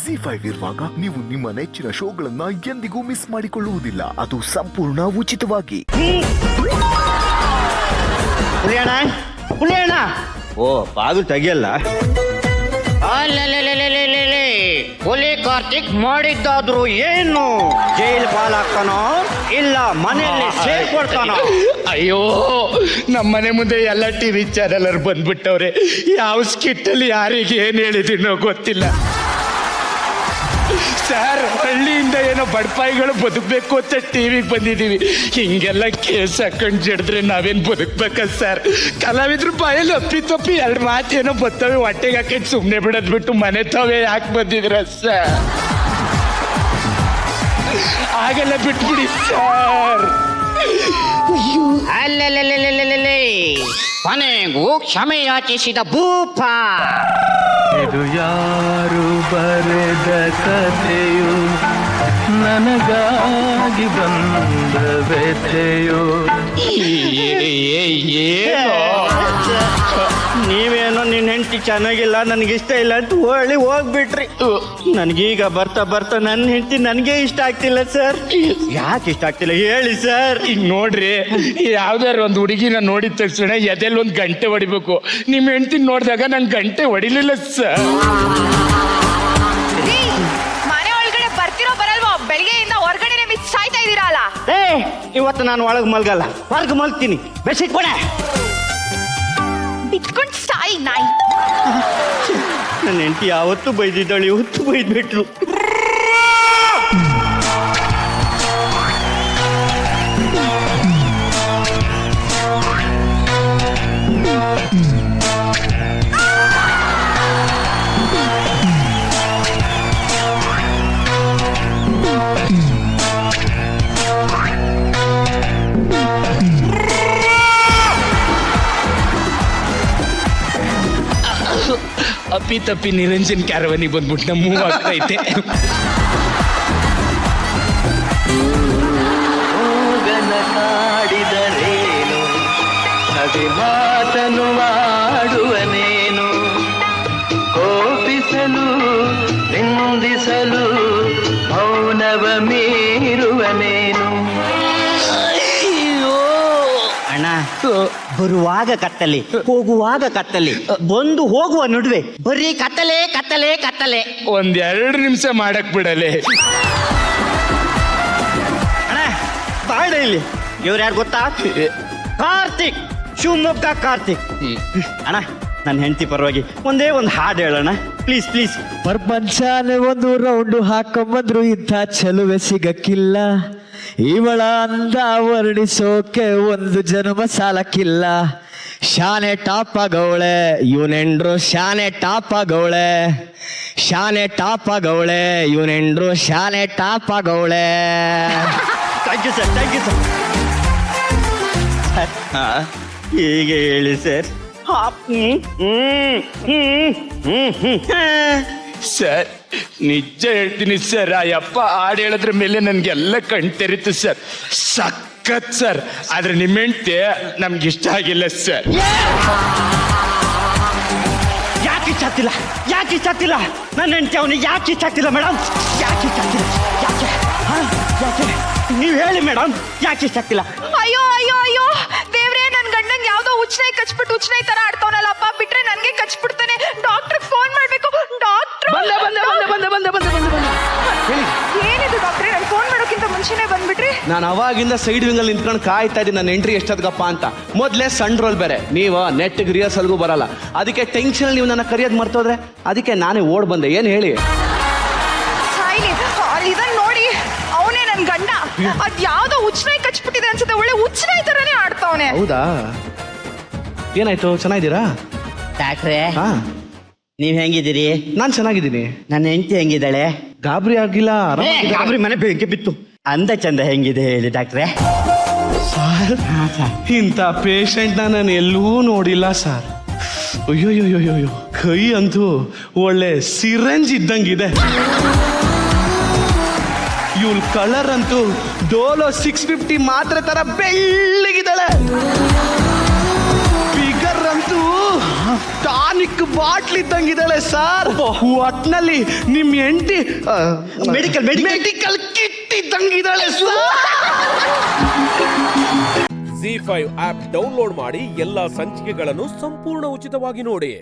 ZEE5 ಇರುವಾಗ ನೀವು ನಿಮ್ಮ ನೆಚ್ಚಿನ ಶೋಗಳನ್ನ ಎಂದಿಗೂ ಮಿಸ್ ಮಾಡಿಕೊಳ್ಳುವುದಿಲ್ಲ. ಅದು ಸಂಪೂರ್ಣ ಉಚಿತವಾಗಿ. ಪುಲಿಯಣ್ಣ ಓ ಬಾಗಿಲು ತೆಗಿಯಲ್ಲ. ಹುಲಿ ಕಾರ್ತಿಕ್ ಮಾಡಿದ್ದಾದ್ರು ಏನು ಜೈಲ್ ಪಾಲಾಗ್ತಾನೋ ಇಲ್ಲ ಮನೆಯಲ್ಲಿ ಸೇರ್ಕೊಳ್ತಾನೋ? ಅಯ್ಯೋ ನಮ್ಮನೆ ಮುಂದೆ ಎಲ್ಲ ಟಿವಿ ಚಾನೆಲ್ ಬಂದ್ಬಿಟ್ಟವ್ರೆ. ಯಾವ ಸ್ಕಿಟ್ಟಲ್ಲಿ ಯಾರಿಗೆ ಏನ್ ಹೇಳಿದೀನೋ ಗೊತ್ತಿಲ್ಲ ಸರ್. ಹಳ್ಳಿಯಿಂದ ಏನೋ ಬಡಪಾಯಿಗಳು ಬದುಕಬೇಕು ಅಂತ ಟಿವಿಗೆ ಬಂದಿದ್ದೀವಿ. ಹಿಂಗೆಲ್ಲ ಕೇಸ್ ಹಾಕೊಂಡು ಜಡಿದ್ರೆ ನಾವೇನು ಬದುಕ್ಬೇಕ ಸರ್? ಕಲಾವಿದ್ರು ಬಾಯಲ್ಲಿ ಅಪ್ಪಿ ಎರಡು ಮಾತೇನೋ ಬರ್ತವೆ, ಹೊಟ್ಟೆಗೆ ಹಾಕೊಂಡು ಸುಮ್ಮನೆ ಬಿಡೋದ್ ಬಿಟ್ಟು ಮನೆ ತಾವೇ ಯಾಕೆ ಬಂದಿದ್ರ ಸರ್? ಹಾಗೆಲ್ಲ ಬಿಟ್ಬಿಡಿ ಸರ್. ಅಲ್ಲೇ ಕೊನೆಗೂ ಕ್ಷಮೆ ಯಾಚಿಸಿದ ಭೂಪ. ಇದು ಯಾರು ಬರೆದ ಕಥೆಯು, ನನಗಾಗಿ ಬಂದ ವ್ಯಥೆಯು. ನೀವೇನೋ ನಿನ್ನ ಹೆಂಡತಿ ಚೆನ್ನಾಗಿಲ್ಲ, ನನಗಿಷ್ಟ ಇಲ್ಲ ಅಂತ ಹೋಗ್ಬಿಟ್ರಿ. ನನಗೀಗ ಬರ್ತಾ ಬರ್ತಾ ನನ್ನ ಹೆಂಡತಿ ನನಗೆ ಇಷ್ಟ ಆಗ್ತಿಲ್ಲ ಸರ್. ಯಾಕೆ ಇಷ್ಟ ಆಗ್ತಿಲ್ಲ ಹೇಳಿ ಸರ್? ಈಗ ನೋಡ್ರಿ, ಯಾವ್ದಾರು ಒಂದು ಹುಡುಗಿನ ನೋಡಿದ ತಕ್ಷಣ ಎದೆಲ್ಲಿ ಒಂದು ಗಂಟೆ ಹೊಡಿಬೇಕು. ನಿಮ್ಮ ಹೆಂಡತಿ ನೋಡಿದಾಗ ನಂಗೆ ಗಂಟೆ ಹೊಡಿಲಿಲ್ಲ ಸರ್. ಮನೆ ಒಳಗಡೆ ಬರ್ತಿರೋ ಬರಲ್ವೋ? ಬೆಳಿಗ್ಗೆಯಿಂದ ಹೊರಗಡೆ ಮಿಸ್ ಸಾಯ್ತಾ ಇದೀರಲ್ಲ. ಇವತ್ತು ನಾನು ಒಳಗೆ ಮಲ್ಗಲ್ಲ, ಹೊರಗೆ ಮಲ್ಗ್ತೀನಿ. ಬೆಡ್ಶೀಟ್ ಕೊಡೆ. ಬಿಟ್ಕೊಂಡ್ ಸಾಯಿ ನಾಯಿ. ನನ್ನ ಹೆಂಡತಿ ಯಾವತ್ತು ಬೈದಿದ್ದಾಳೆ, ಇವತ್ತು ಬೈದ್ಬಿಟ್ರು. ಅಪ್ಪಿ ತಪ್ಪಿ ನಿರಂಜನ್ ಕ್ಯಾರವನಿಗೆ ಬಂದ್ಬಿಟ್ಟು ನಮ್ಮ ಮೂವ್ ಆಗ್ತೈತೆ. ಹೋಗನ ಕಾಡಿದರೇನು, ನಗೆ ಮಾತನು ಆಡುವನೇನು, ಕೋಪಿಸಲು ನಿಂದಿಸಲು ಮೌನವ ಮೀರುವನೇನು. ಅಣ್ಣ, ಬರುವಾಗ ಕತ್ತಲೆ, ಹೋಗುವಾಗ ಕತ್ತಲೆ, ಬಂದು ಹೋಗುವ ನಡುವೆ ಬರೀ ಕತ್ತಲೆ ಕತ್ತಲೆ ಕತ್ತಲೆ. 2 ನಿಮಿಷ ಮಾಡಕ್ ಬಿಡಲೆ. ಅಣ್ಣ ಬಾಳ ಇಲ್ಲಿ. ಇವ್ರು ಯಾರು ಗೊತ್ತಾ? ಕಾರ್ತಿಕ್, ಶಿವಮೊಗ್ಗ ಕಾರ್ತಿಕ್. ಅಣ್ಣ, ನನ್ನ ಹೆಂಡತಿ ಪರವಾಗಿ ಒಂದೇ ಒಂದು ಹಾಡು ಹೇಳೋಣ ಪ್ಲೀಸ್ ಪ್ಲೀಸ್. ಪ್ರಪಂಚನೇ ಒಂದು ರೌಂಡು ಹಾಕೊಂಬಂದ್ರು ಇಂಥ ಚೆಲುವೆ ಸಿಗಕ್ಕಿಲ್ಲ. ಇವಳ ಅಂದ ವರ್ಣಿಸೋಕೆ ಒಂದು ಜನ್ಮ ಸಾಲಕ್ಕಿಲ್ಲ. ಶಾನೆ ಟಾಪ್ ಆಗವಳೆ ಇವನೆಂಡ್ರು, ಶಾನೆ ಟಾಪ್ ಆಗವಳೆ, ಶಾನೆ ಟಾಪ್ ಆಗವಳೆ ಇವನೆಂಡ್ರು, ಶಾನೆ ಟಾಪ್ ಆಗವಳೆ. Thank you sir, thank you sir. ಹೀಗೆ ಹೇಳಿ ಸರ್. ಸರ್ ನಿಜ ಹೇಳ್ತೀನಿ ಸರ್, ಆ ಯಪ್ಪ ಹಾಡು ಹೇಳೋದ್ರ ಮೇಲೆ ನನ್ಗೆಲ್ಲ ಕಣ್ತೆರಿತು ಸರ್. ಸಖತ್ ಸರ್. ಆದ್ರೆ ನಿಮ್ಮ ಹೆಂಡತಿ ನಮ್ಗೆ ಇಷ್ಟ ಆಗಿಲ್ಲ ಸರ್. ಯಾಕೆ ಇಷ್ಟ ಆಗ್ತಿಲ್ಲ? ಯಾಕೆ ಇಷ್ಟ ಆಗ್ತಿಲ್ಲ? ನನ್ನ ಹೆಂಡತಿ ಅವನಿಗೆ ಯಾಕೆ ಇಷ್ಟ ಆಗ್ತಿಲ್ಲ ಮೇಡಮ್? ಯಾಕೆ ಇಷ್ಟ ಆಗ್ತಿಲ್ಲ? ಯಾಕೆ ಯಾಕೆ ನೀವು ಹೇಳಿ ಮೇಡಮ್, ಯಾಕೆ ಇಷ್ಟ ಆಗ್ತಿಲ್ಲ? ಅಯ್ಯೋ ಅಯ್ಯೋ ಅಯ್ಯೋ ದೇವ್ರೇ, ನನ್ ಗಂಡಂಗ್ ಯಾವ್ದೋ ಉಚ್ಚನಾಯಿ ಕಚ್ಬಿಟ್ಟು ಉಚ್ಚನಾಯಿ ತರ ಆಡ್ತಾವನಲ್ಲಪ್ಪ. ಬಿಟ್ರೆ ನನ್ಗೆ ಕಚ್ಬಿಡ್ತಾನೆ. ಡಾಕ್ಟರ್ ಫೋನ್ ಮಾಡ್ಬೇಕು. ಡಾಕ್ಟ್ರು ಏನಿದು ಡಾಕ್ಟ್ರೆ? ನನ್ ಫೋನ್ ಮಾಡೋಕ್ಕಿಂತ ಮುಂಚೆನೆ ಬಂದ್ಬಿಟ್ರಿ. ನಾನು ಅವಾಗಿಂದ ಸೈಡ್ ವಿಂಗಲ್ಲಿ ನಿಂತ್ಕೊಂಡು ಕಾಯ್ತಾ ಇದ್ದೀನಿ ನನ್ನ ಎಂಟ್ರಿ ಎಷ್ಟೊತ್ಗಪ್ಪ ಅಂತ. ಮೊದಲೇ ಸಣ್ಣ ರೋಲ್ ಬೇರೆ, ನೀವು ನೆಟ್ಗೆ ರಿಹರ್ಸಲ್ಗೂ ಬರಲ್ಲ. ಅದಕ್ಕೆ ಟೆನ್ಷನ್ ನೀವು ನನ್ನ ಕರಿಯೋದು ಮರ್ತೋದ್ರೆ ಅದಕ್ಕೆ ನಾನೇ ಓಡ್ ಬಂದೆ. ಏನು ಹೇಳಿ? ಸಾಯಿಲಿ, ಇದನ್ನ ನೋಡಿ, ಅವನೇ ನನ್ ಗಂಡ. ಅದ್ ಯಾವ್ದೋ ಉಚ್ಚನಾಯಿ ಕಚ್ಬಿಟ್ಟಿದೆ ಅನ್ಸುತ್ತೆ. ಒಳ್ಳೆ ಉಚ್ಚನಾಯಿ ತರನೇ ಆಡ್ತಾವನೆ. ಹೌದಾ? ಏನಾಯ್ತು? ಚೆನ್ನಾಗಿದ್ದೀರಾ? ಡಾಕ್ಟ್ರೇ, ಹಾ, ನೀವ್ ಹೆಂಗಿದ್ದೀರಿ? ನಾನು ಚೆನ್ನಾಗಿದ್ದೀನಿ. ನನ್ನ ಹೆಂಡತಿ ಹೆಂಗಿದ್ದಾಳೆ? ಗಾಬರಿ ಆಗಿಲ್ಲ? ಗಾಬರಿ ಮನೆ ಬೆಂಕಿ ಬಿತ್ತು. ಅಂದ ಚಂದ ಹೆಂಗಿದೆ ಹೇಳಿ ಡಾಕ್ಟ್ರೇ? ಇಂಥ ಪೇಷಂಟ್ನ ನಾನು ಎಲ್ಲೂ ನೋಡಿಲ್ಲ ಸರ್. ಅಯ್ಯೋಯ್ಯೋಯ್ಯೋ, ಕೈ ಅಂತೂ ಒಳ್ಳೆ ಸಿರಂಜ್ ಇದ್ದಂಗಿದೆ. ಇವಳ ಕಲರ್ ಅಂತೂ ಡೋಲೋ 650 ಮಾತ್ರ ತರ ಬೆಳ್ಳಗಿದ್ದಾಳೆ. ಫಿಗರ್ ಅಂತೂ ಟಾನಿಕ್ ಬಾಟ್ಲ್ ಇದ್ದಂಗಿದ್ದಾಳೆ ಸರ್. ಒಟ್ನಲ್ಲಿ ನಿಮ್ ಹೆಂಡತಿ ಮೆಡಿಕಲ್ ಮೆಡಿಕಲ್ ಕಿಟ್ ಇದ್ದಂಗಿದ್ದಾಳೆ ಸರ್. ZEE5 ಆಪ್ ಡೌನ್ಲೋಡ್ ಮಾಡಿ ಎಲ್ಲಾ ಸಂಚಿಕೆಗಳನ್ನು ಸಂಪೂರ್ಣ ಉಚಿತವಾಗಿ ನೋಡಿ.